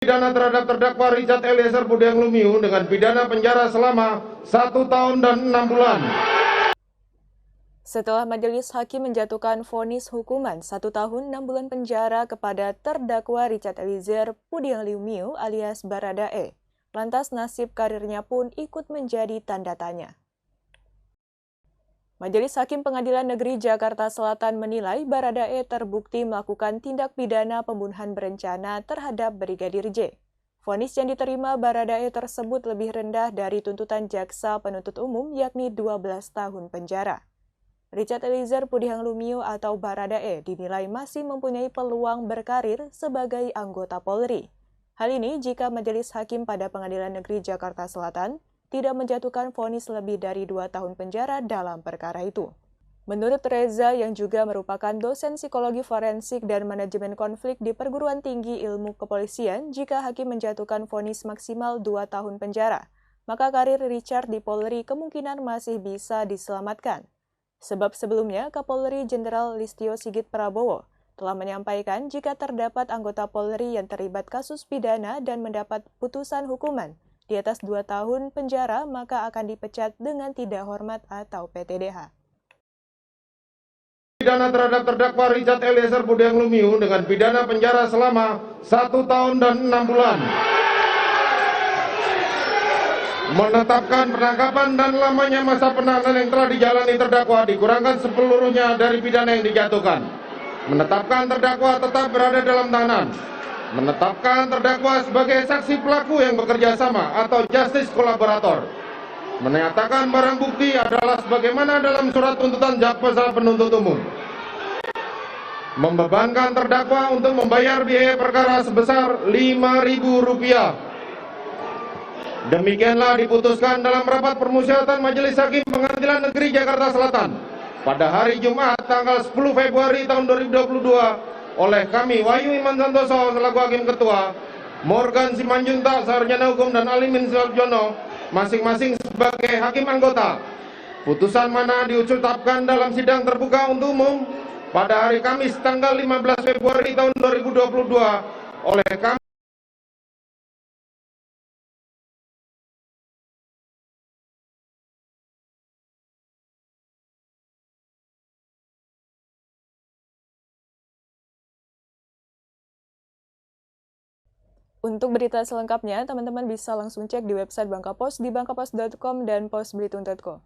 Pidana terhadap terdakwa Richard Eliezer Budiang Lumiu dengan pidana penjara selama 1 tahun dan 6 bulan. Setelah majelis hakim menjatuhkan vonis hukuman 1 tahun 6 bulan penjara kepada terdakwa Richard Eliezer Budiang Lumiu alias Baradae, lantas nasib karirnya pun ikut menjadi tanda tanya. Majelis Hakim Pengadilan Negeri Jakarta Selatan menilai Baradae terbukti melakukan tindak pidana pembunuhan berencana terhadap Brigadir J. Vonis yang diterima Baradae tersebut lebih rendah dari tuntutan jaksa penuntut umum yakni 12 tahun penjara. Richard Eliezer Budiang Lumiu atau Baradae dinilai masih mempunyai peluang berkarir sebagai anggota Polri. Hal ini jika Majelis Hakim pada Pengadilan Negeri Jakarta Selatan tidak menjatuhkan vonis lebih dari 2 tahun penjara dalam perkara itu. Menurut Reza yang juga merupakan dosen psikologi forensik dan manajemen konflik di Perguruan Tinggi Ilmu Kepolisian, jika hakim menjatuhkan vonis maksimal 2 tahun penjara, maka karir Richard di Polri kemungkinan masih bisa diselamatkan. Sebab sebelumnya Kapolri Jenderal Listio Sigit Prabowo telah menyampaikan jika terdapat anggota Polri yang terlibat kasus pidana dan mendapat putusan hukuman di atas 2 tahun penjara, maka akan dipecat dengan tidak hormat atau PTDH. Pidana terhadap terdakwa Richard Eliezer Budiang Lumiu dengan pidana penjara selama 1 tahun dan 6 bulan. Menetapkan penangkapan dan lamanya masa penahanan yang telah dijalani terdakwa dikurangkan sepeluruhnya dari pidana yang dijatuhkan. Menetapkan terdakwa tetap berada dalam tahanan. Menetapkan terdakwa sebagai saksi pelaku yang bekerja sama atau justice kolaborator. Menyatakan barang bukti adalah sebagaimana dalam surat tuntutan jaksa penuntut umum. Membebankan terdakwa untuk membayar biaya perkara sebesar Rp5.000. Demikianlah diputuskan dalam rapat permusyawaratan Majelis Hakim Pengadilan Negeri Jakarta Selatan pada hari Jumat tanggal 10 Februari tahun 2022 oleh kami Wahyu Iman Santoso selaku Hakim Ketua, Morgan Simanjuntak Sarjana Hukum dan Alimin Suljono masing-masing sebagai Hakim Anggota. Putusan mana diucapkan dalam sidang terbuka untuk umum pada hari Kamis tanggal 15 Februari tahun 2022 oleh kami. Untuk berita selengkapnya, teman-teman bisa langsung cek di website Bangka Pos di bangkapos.com dan posbelitung.co.